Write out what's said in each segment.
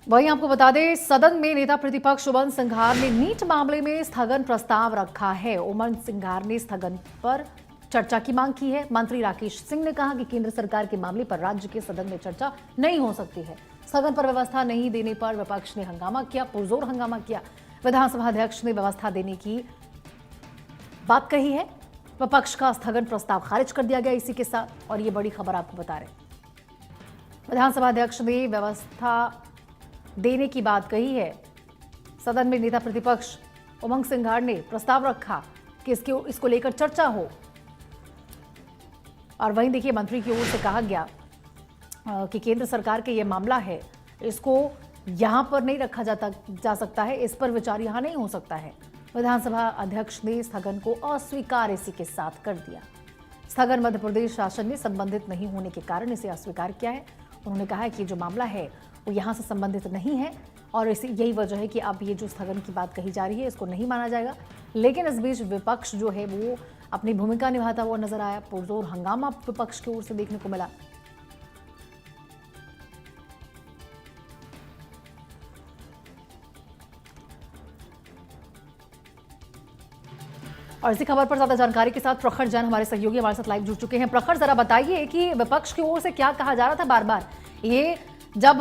वहीं आपको बता दें, सदन में नेता प्रतिपक्ष उमंग सिंघार ने नीट मामले में स्थगन प्रस्ताव रखा है। उमंग सिंघार ने स्थगन पर चर्चा की मांग की है। मंत्री राकेश सिंह ने कहा कि केंद्र सरकार के मामले पर राज्य के सदन में चर्चा नहीं हो सकती है। सदन पर व्यवस्था नहीं देने पर विपक्ष ने हंगामा किया, पुरजोर हंगामा किया। विधानसभा अध्यक्ष ने व्यवस्था देने की बात कही है। विपक्ष का स्थगन प्रस्ताव खारिज कर दिया गया इसी के साथ, और ये बड़ी खबर आपको बता रहे। विधानसभा अध्यक्ष ने व्यवस्था देने की बात कही है। सदन में नेता प्रतिपक्ष उमंग सिंघार ने प्रस्ताव रखा कि इसको लेकर चर्चा हो, और वहीं देखिए मंत्री की ओर से कहा गया कि केंद्र सरकार के ये मामला है, इसको यहां पर नहीं रखा जा सकता है, इस पर विचार यहां नहीं हो सकता है। विधानसभा अध्यक्ष ने स्थगन को अस्वीकार इसी के साथ कर दिया। स्थगन मध्य प्रदेश शासन ने संबंधित नहीं होने के कारण इसे अस्वीकार किया है। उन्होंने कहा है कि जो मामला है वो यहाँ से संबंधित नहीं है, और इसी यही वजह है कि अब ये जो स्थगन की बात कही जा रही है इसको नहीं माना जाएगा। लेकिन इस बीच विपक्ष जो है वो अपनी भूमिका निभाता हुआ नजर आया। पुरजोर हंगामा विपक्ष की ओर से देखने को मिला। और इसी खबर पर ज्यादा जानकारी के साथ प्रखर जैन हमारे सहयोगी हमारे साथ लाइव जुड़ चुके हैं। प्रखर, जरा बताइए कि विपक्ष की ओर से क्या कहा जा रहा था बार बार, ये जब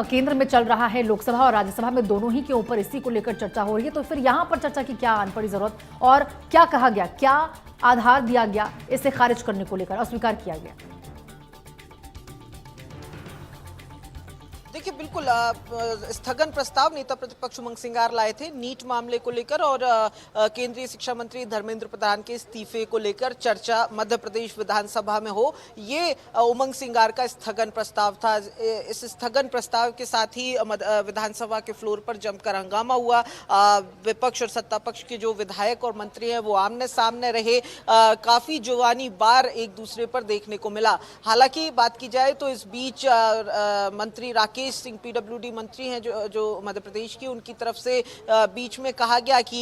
केंद्र में चल रहा है, लोकसभा और राज्यसभा में दोनों ही के ऊपर इसी को लेकर चर्चा हो रही है, तो फिर यहां पर चर्चा की क्या आन पड़ी जरूरत, और क्या कहा गया, क्या आधार दिया गया इसे खारिज करने को लेकर, अस्वीकार किया गया? देखिए, बिल्कुल स्थगन प्रस्ताव नेता प्रतिपक्ष उमंग सिंघार लाए थे नीट मामले को लेकर, और केंद्रीय शिक्षा मंत्री धर्मेंद्र प्रधान के इस्तीफे को लेकर चर्चा मध्य प्रदेश विधानसभा में हो, ये उमंग सिंघार का स्थगन प्रस्ताव था। इस स्थगन प्रस्ताव के साथ ही विधानसभा के फ्लोर पर जमकर हंगामा हुआ। विपक्ष और सत्ता पक्ष के जो विधायक और मंत्री हैं वो आमने सामने रहे। काफी जुबानी बार एक दूसरे पर देखने को मिला। हालांकि बात की जाए तो इस बीच मंत्री राकेश सिंह, पीडब्ल्यूडी मंत्री हैं जो मध्य प्रदेश की, उनकी तरफ से बीच में कहा गया कि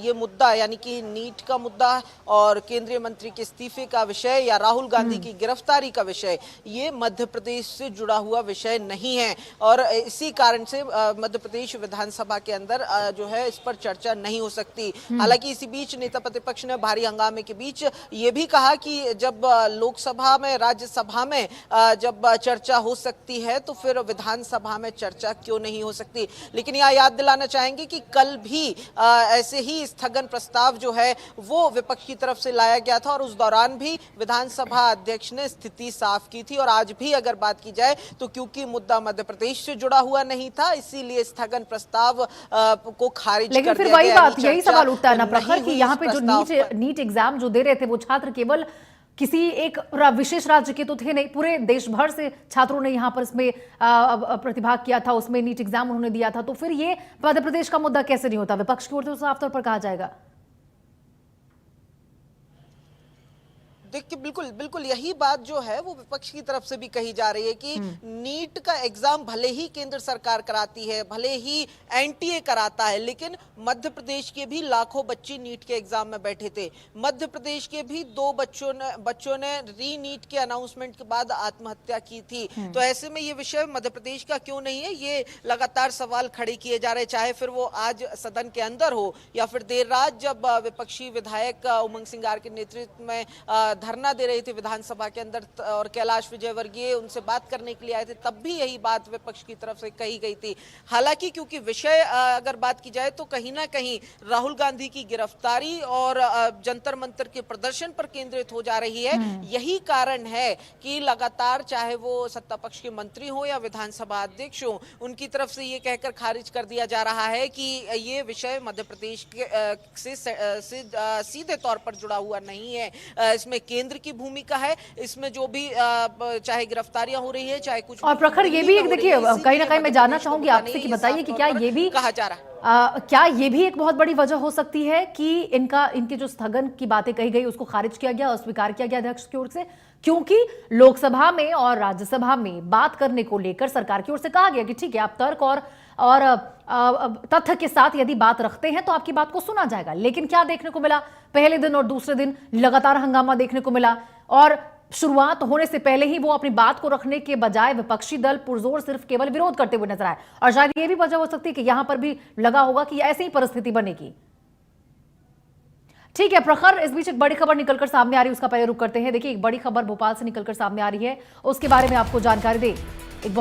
ये मुद्दा, यानी कि नीट का मुद्दा और केंद्रीय मंत्री के इस्तीफे का विषय या राहुल गांधी की गिरफ्तारी का विषय, ये मध्य प्रदेश से जुड़ा हुआ विषय नहीं है, और इसी कारण से मध्य प्रदेश विधानसभा के अंदर जो है इस पर चर्चा नहीं हो सकती। हालांकि इसी बीच नेता प्रतिपक्ष ने भारी हंगामे के बीच ये भी कहा कि जब लोकसभा में, राज्यसभा में जब चर्चा हो सकती है तो फिर विधानसभा में चर्चा क्यों नहीं हो सकती। लेकिन यह याद दिलाना चाहेंगे कि कल भी ऐसे ही स्थगन प्रस्ताव जो है वो विपक्ष की तरफ से लाया गया था, और उस दौरान भी विधानसभा अध्यक्ष ने स्थिति साफ की थी। और आज भी अगर बात की जाए तो क्योंकि मुद्दा मध्य प्रदेश से जुड़ा हुआ नहीं था, इसीलिए स्थगन प्रस्ताव को खारिज कर दिया गया। लेकिन फिर वही बात, यही सवाल उठता है ना प्रखर, कि यहाँ पे जो नीट एग्जाम जो दे रहे थे वो छात्र केवल किसी एक विशेष राज्य के तो थे नहीं, पूरे देश भर से छात्रों ने यहाँ पर इसमें प्रतिभाग किया था, उसमें नीट एग्जाम उन्होंने दिया था। तो फिर ये मध्य प्रदेश का मुद्दा कैसे नहीं होता? विपक्ष की ओर से साफ तौर पर कहा जाएगा। देखिए, बिल्कुल बिल्कुल यही बात जो है वो विपक्ष की तरफ से भी कही जा रही है कि नीट का एग्जाम भले ही केंद्र सरकार कराती है, भले ही एनटीए कराता है, लेकिन मध्य प्रदेश के भी लाखों बच्चे नीट के एग्जाम में बैठे थे। मध्य प्रदेश के भी 2 बच्चों ने री नीट के अनाउंसमेंट के बाद आत्महत्या की थी। तो ऐसे में ये विषय मध्य प्रदेश का क्यों नहीं है, ये लगातार सवाल खड़े किए जा रहे, चाहे फिर वो आज सदन के अंदर हो या फिर देर रात जब विपक्षी विधायक उमंग सिंघार के नेतृत्व में धरना दे रहे थे विधानसभा के अंदर, और कैलाश विजयवर्गीय उनसे बात करने के लिए आए थे, तब भी यही बात विपक्ष की तरफ से कही गई थी। हालांकि क्योंकि विषय अगर बात की जाए तो कहीं ना कहीं राहुल गांधी की गिरफ्तारी और जंतर मंतर के प्रदर्शन पर केंद्रित हो जा रही है, यही कारण है कि लगातार चाहे वो सत्ता पक्ष के मंत्री हो या विधानसभा अध्यक्ष हो, उनकी तरफ से ये कहकर खारिज कर दिया जा रहा है कि ये विषय मध्य प्रदेश से सीधे तौर पर जुड़ा हुआ नहीं है। इसमें केंद्र की भूमिका है, इसमें जो भी चाहे गिरफ्तारियां हो रही है, चाहे कुछ। और प्रखर, ये भी एक देखिए, कहीं ना कहीं मैं जानना चाहूंगी आपसे कि बताइए कि क्या ये भी कहा जा रहा है, क्या ये भी एक बहुत बड़ी वजह हो सकती है कि इनके जो स्थगन की बातें कही गई उसको खारिज किया गया, अस्वीकार किया गया अध्यक्ष की ओर से, क्योंकि लोकसभा में और राज्यसभा में बात करने को लेकर सरकार की ओर से कहा गया कि ठीक है, आप तर्क और तथ्य के साथ यदि बात रखते हैं तो आपकी बात को सुना जाएगा। लेकिन क्या देखने को मिला, पहले दिन और दूसरे दिन लगातार हंगामा देखने को मिला, और शुरुआत होने से पहले ही वो अपनी बात को रखने के बजाय विपक्षी दल पुरजोर सिर्फ केवल विरोध करते हुए नजर आए, और शायद ये भी वजह हो सकती है कि यहां पर भी लगा होगा कि ऐसी ही परिस्थिति बनेगी। ठीक है प्रखर, इस बीच एक बड़ी खबर निकलकर सामने आ रही है, उसका पहले रुख करते हैं। देखिए, एक बड़ी खबर भोपाल से निकलकर सामने आ रही है, उसके बारे में आपको जानकारी दे। एक बहुत